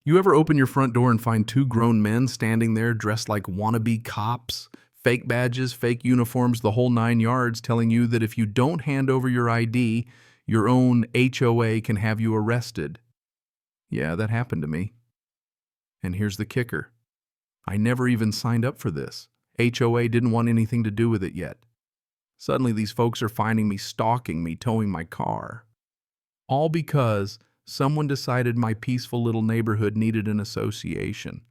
You ever open your front door and find two grown men standing there dressed like wannabe cops? Fake badges, fake uniforms, the whole 9 yards, telling you that if you don't hand over your ID, your own HOA can have you arrested. Yeah, that happened to me. And here's the kicker. I never even signed up for this. HOA didn't want anything to do with it yet. Suddenly these folks are finding me, stalking me, towing my car. All because someone decided my peaceful little neighborhood needed an association.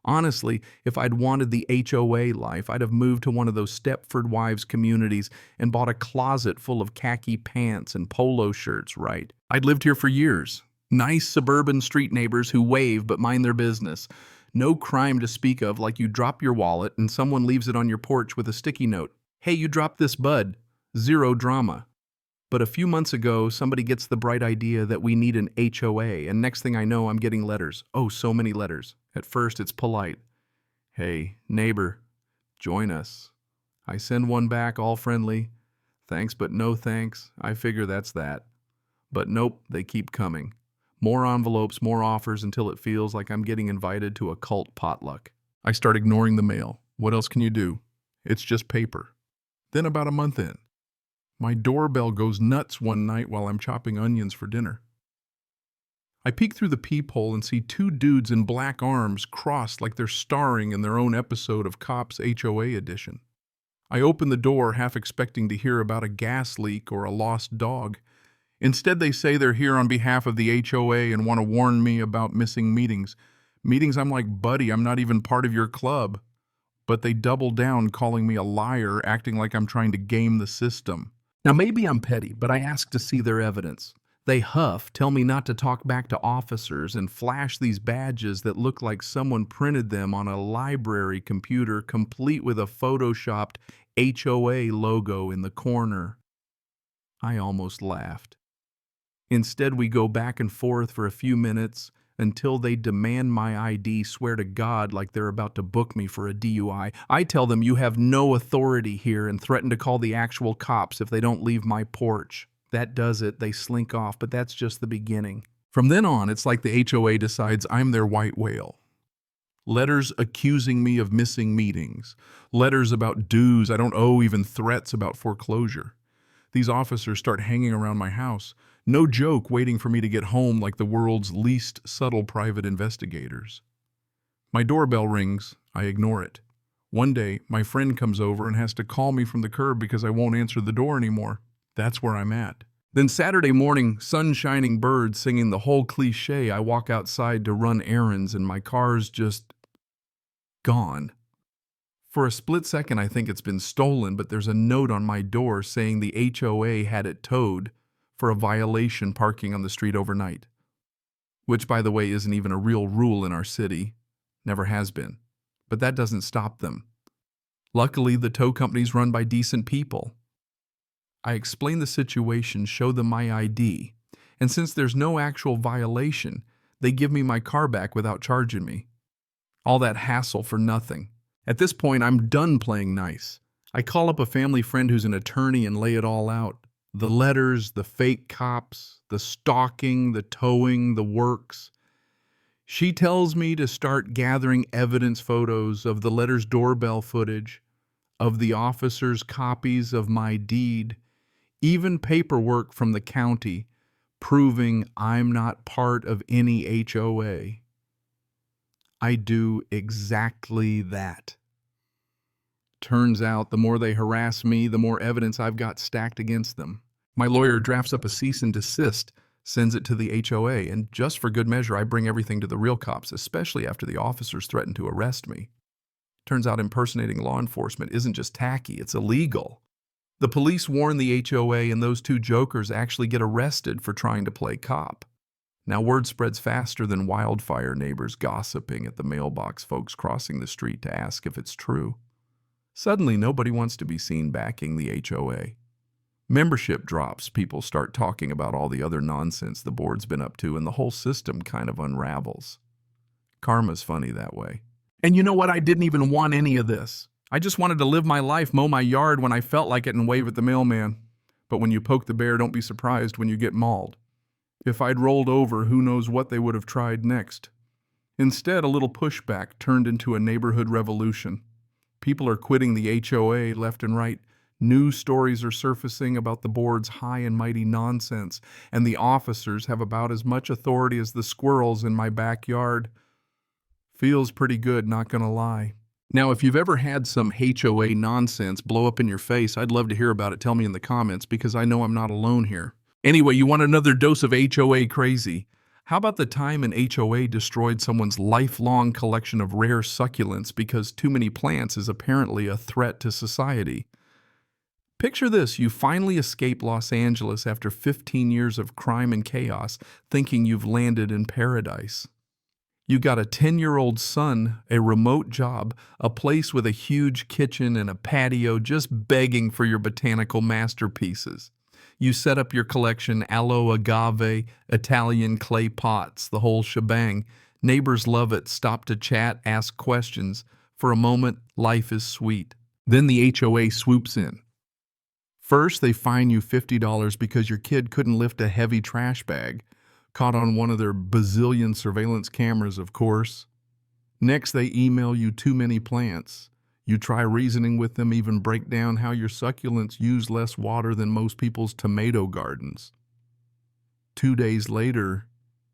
Honestly, if I'd wanted the HOA life, I'd have moved to one of those Stepford Wives communities and bought a closet full of khaki pants and polo shirts, right? I'd lived here for years. Nice suburban street neighbors who wave but mind their business. No crime to speak of, like you drop your wallet and someone leaves it on your porch with a sticky note. Hey, you dropped this, bud. Zero drama. But a few months ago, somebody gets the bright idea that we need an HOA, and next thing I know, I'm getting letters. Oh, so many letters. At first, it's polite. Hey, neighbor, join us. I send one back, all friendly. Thanks, but no thanks. I figure that's that. But nope, they keep coming. More envelopes, more offers, until it feels like I'm getting invited to a cult potluck. I start ignoring the mail. What else can you do? It's just paper. Then about a month in, my doorbell goes nuts one night while I'm chopping onions for dinner. I peek through the peephole and see two dudes in black arms crossed like they're starring in their own episode of Cops HOA edition. I open the door half expecting to hear about a gas leak or a lost dog. Instead, they say they're here on behalf of the HOA and want to warn me about missing meetings. Meetings I'm like, buddy, I'm not even part of your club. But they double down, calling me a liar, acting like I'm trying to game the system. Now, maybe I'm petty, but I ask to see their evidence. They huff, tell me not to talk back to officers, and flash these badges that look like someone printed them on a library computer, complete with a photoshopped HOA logo in the corner. I almost laughed. Instead, we go back and forth for a few minutes until they demand my ID, swear to God like they're about to book me for a DUI. I tell them you have no authority here and threaten to call the actual cops if they don't leave my porch. That does it. They slink off, but that's just the beginning. From then on, it's like the HOA decides I'm their white whale. Letters accusing me of missing meetings. Letters about dues I don't owe, even threats about foreclosure. These officers start hanging around my house. No joke, waiting for me to get home like the world's least subtle private investigators. My doorbell rings. I ignore it. One day, my friend comes over and has to call me from the curb because I won't answer the door anymore. That's where I'm at. Then Saturday morning, sun shining, birds singing the whole cliche, I walk outside to run errands and my car's just gone. For a split second, I think it's been stolen, but there's a note on my door saying the HOA had it towed for a violation parking on the street overnight. Which, by the way, isn't even a real rule in our city. Never has been. But that doesn't stop them. Luckily, the tow company's run by decent people. I explain the situation, show them my ID, and since there's no actual violation, they give me my car back without charging me. All that hassle for nothing. At this point, I'm done playing nice. I call up a family friend who's an attorney and lay it all out. The letters, the fake cops, the stalking, the towing, the works. She tells me to start gathering evidence photos of the letters' doorbell footage, of the officers' copies of my deed, even paperwork from the county proving I'm not part of any HOA. I do exactly that. Turns out the more they harass me, the more evidence I've got stacked against them. My lawyer drafts up a cease and desist, sends it to the HOA, and just for good measure, I bring everything to the real cops, especially after the officers threaten to arrest me. Turns out impersonating law enforcement isn't just tacky, it's illegal. The police warn the HOA, and those two jokers actually get arrested for trying to play cop. Now word spreads faster than wildfire, neighbors gossiping at the mailbox, folks crossing the street to ask if it's true. Suddenly, nobody wants to be seen backing the HOA. Membership drops, people start talking about all the other nonsense the board's been up to, and the whole system kind of unravels. Karma's funny that way. And you know what? I didn't even want any of this. I just wanted to live my life, mow my yard when I felt like it, and wave at the mailman. But when you poke the bear, don't be surprised when you get mauled. If I'd rolled over, who knows what they would have tried next. Instead, a little pushback turned into a neighborhood revolution. People are quitting the HOA left and right. News stories are surfacing about the board's high and mighty nonsense, and the officers have about as much authority as the squirrels in my backyard. Feels pretty good, not gonna lie. Now, if you've ever had some HOA nonsense blow up in your face, I'd love to hear about it. Tell me in the comments, because I know I'm not alone here. Anyway, you want another dose of HOA crazy? How about the time an HOA destroyed someone's lifelong collection of rare succulents because too many plants is apparently a threat to society? Picture this: you finally escape Los Angeles after 15 years of crime and chaos, thinking you've landed in paradise. You got a 10-year-old son, a remote job, a place with a huge kitchen and a patio just begging for your botanical masterpieces. You set up your collection, aloe, agave, Italian clay pots, the whole shebang. Neighbors love it, stop to chat, ask questions. For a moment, life is sweet. Then the HOA swoops in. First, they fine you $50 because your kid couldn't lift a heavy trash bag. Caught on one of their bazillion surveillance cameras, of course. Next, they email you too many plants. You try reasoning with them, even break down how your succulents use less water than most people's tomato gardens. 2 days later,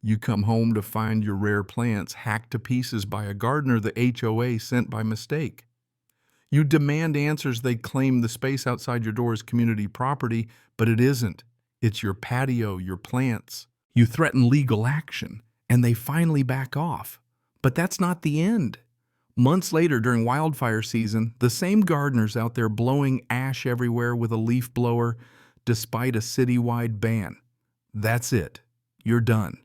you come home to find your rare plants hacked to pieces by a gardener the HOA sent by mistake. You demand answers. They claim the space outside your door is community property, but it isn't. It's your patio, your plants. You threaten legal action, and they finally back off. But that's not the end. Months later, during wildfire season, the same gardeners out there blowing ash everywhere with a leaf blower, despite a citywide ban. That's it. You're done.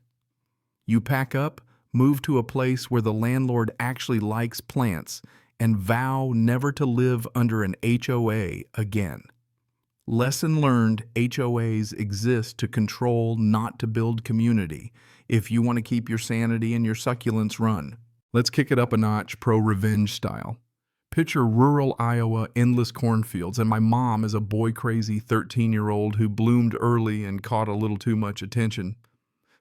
You pack up, move to a place where the landlord actually likes plants, and vow never to live under an HOA again. Lesson learned: HOAs exist to control, not to build community, if you want to keep your sanity and your succulents run. Let's kick it up a notch, pro-revenge style. Picture rural Iowa, endless cornfields, and my mom is a boy-crazy 13-year-old who bloomed early and caught a little too much attention.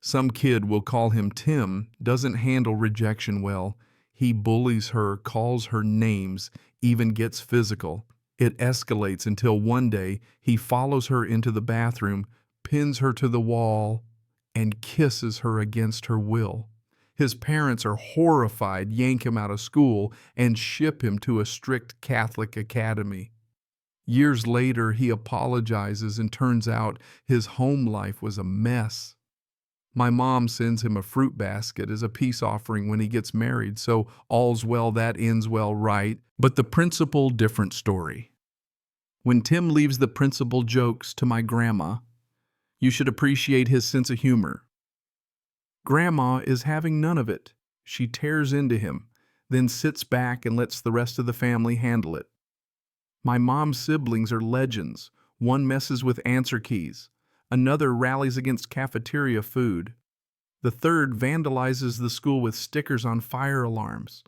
Some kid, we'll call him Tim, doesn't handle rejection well. He bullies her, calls her names, even gets physical. It escalates until one day he follows her into the bathroom, pins her to the wall, and kisses her against her will. His parents are horrified, yank him out of school, and ship him to a strict Catholic academy. Years later, he apologizes, and turns out his home life was a mess. My mom sends him a fruit basket as a peace offering when he gets married, so all's well that ends well, right? But the principal, different story. When Tim leaves, the principal jokes to my grandma. You should appreciate his sense of humor. Grandma is having none of it. She tears into him, then sits back and lets the rest of the family handle it. My mom's siblings are legends. One messes with answer keys. Another rallies against cafeteria food. The third vandalizes the school with stickers on fire alarms.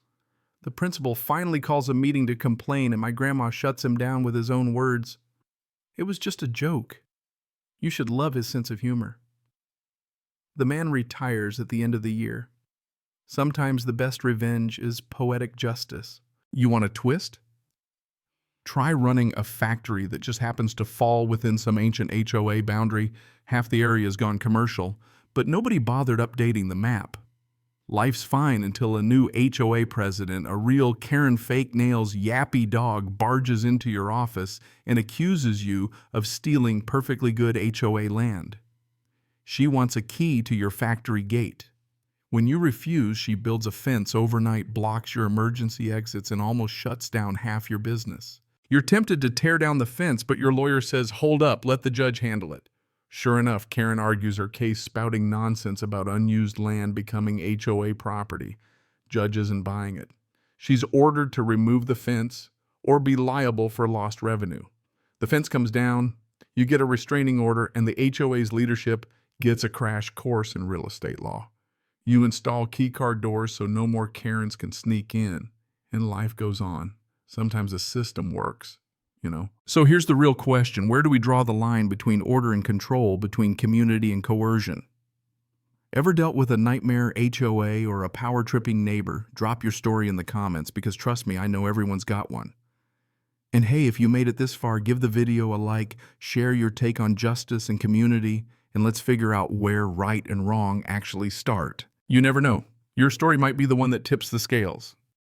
The principal finally calls a meeting to complain, and my grandma shuts him down with his own words. It was just a joke. You should love his sense of humor. The man retires at the end of the year. Sometimes the best revenge is poetic justice. You want a twist? Try running a factory that just happens to fall within some ancient HOA boundary. Half the area has gone commercial, but nobody bothered updating the map. Life's fine until a new HOA president, a real Karen fake nails yappy dog, barges into your office and accuses you of stealing perfectly good HOA land. She wants a key to your factory gate. When you refuse, she builds a fence overnight, blocks your emergency exits, and almost shuts down half your business. You're tempted to tear down the fence, but your lawyer says, hold up, let the judge handle it. Sure enough, Karen argues her case, spouting nonsense about unused land becoming HOA property. Judge isn't buying it. She's ordered to remove the fence or be liable for lost revenue. The fence comes down, you get a restraining order, and the HOA's leadership gets a crash course in real estate law. You install keycard doors so no more Karens can sneak in, and life goes on. Sometimes the system works, you know. So here's the real question. Where do we draw the line between order and control, between community and coercion? Ever dealt with a nightmare HOA or a power-tripping neighbor? Drop your story in the comments because trust me, I know everyone's got one. And hey, if you made it this far, give the video a like, share your take on justice and community, and let's figure out where right and wrong actually start. You never know. Your story might be the one that tips the scales.